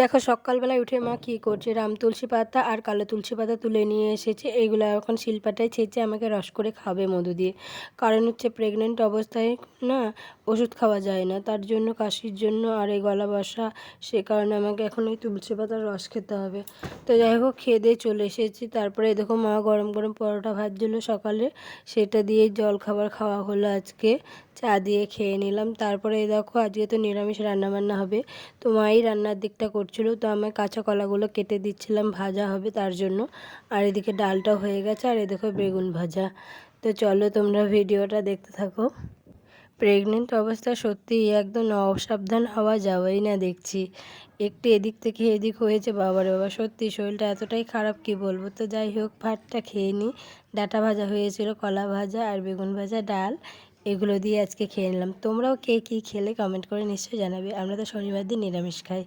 দেখো সকালবেলায় উঠে মা কী করছে, রাম তুলসী পাতা আর কালো তুলসী পাতা তুলে নিয়ে এসেছে। এইগুলো এখন শিলপাটায় ছেঁচে আমাকে রস করে খাবে মধু দিয়ে। কারণ হচ্ছে প্রেগনেন্ট অবস্থায় না ওষুধ খাওয়া যায় না, তার জন্য কাশির জন্য আর এই গলা বসা, সে কারণে আমাকে এখন ওই তুলসী পাতার রস খেতে হবে। তো যাই হোক, খেয়ে দিয়ে চলে এসেছি। তারপরে দেখো মা গরম গরম পরোটা ভাজছিল সকালে, সেটা দিয়ে জল খাবার খাওয়া হলো আজকে। চা দিয়ে খেয়ে নিলাম। তারপরে দেখো আজকে তো নিরামিষ রান্নাবান্না হবে, তো মাই রান্নার দিকটা করছিল, তো আমি কাঁচা কলাগুলো কেটে দিচ্ছিলাম, ভাজা হবে তার জন্য। আর এদিকে ডালটা হয়ে গেছে, আর এদিকে বেগুন ভাজা। তো চলো তোমরা ভিডিওটা দেখতে থাকো। প্রেগনেন্ট অবস্থায় সত্যিই একদম অসাবধান হওয়া যাবেই না দেখছি। একটু এদিক থেকে এদিক হয়েছে, বাবারে বাবা, সত্যি শরীরটা এতটাই খারাপ কি বলবো। তো যাই হোক, ভাতটা খেয়ে নিই। ডাঁটা ভাজা হয়েছিল, কলা ভাজা আর বেগুন ভাজা, ডাল, এগুলো দিয়ে আজকে খেয়ে নিলাম। তোমরাও কে কী খেলে কমেন্ট করে নিশ্চয়ই জানাবে। আমরা তো শনিবার দিন নিরামিষ খাই।